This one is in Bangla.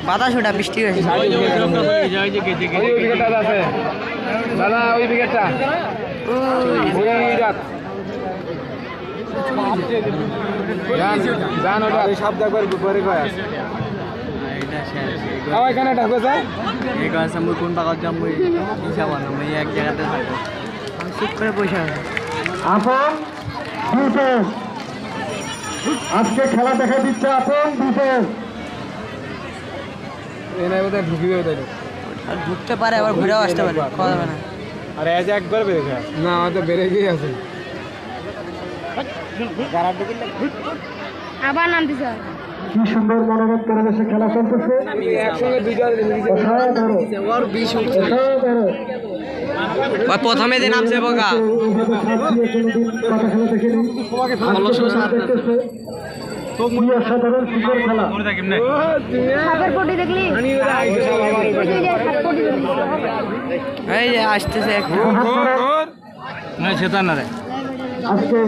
বাতাস ওটা বৃষ্টি হয়েছে। দাদা ওই উইকেটটা জান ওটা শব্দ করে পরে কয় এখানে ঢাকবে স্যার এই গাছ আমি কোন পাকার যাম ওই হিসাব না আমি এক জায়গাতে থাকবো আমি চুপ করে বসে আছি। আপন দুটো আজকে খেলা দেখা দিচ্ছে আপন দুটো এনে বোধহয় ঢুকিবে ওদের আর ঢুকতে পারে আবার ঘুরেও আসতে পারে খাওয়া যাবে না। আর এজ একবার বেড়ে যায় না হয়তো বেড়ে গিয়ে আছে আবার নাম দিছে কি সুন্দর মনোরম পরিবেশে খেলা চলতেছে একসঙ্গে দুইটা প্রথমে যে নামছে বোকা সাধারণ ক্রিকেট খেলা সাপের পটি দেখলি এই যে আসতেছে একটা না সেটা না রে আজকে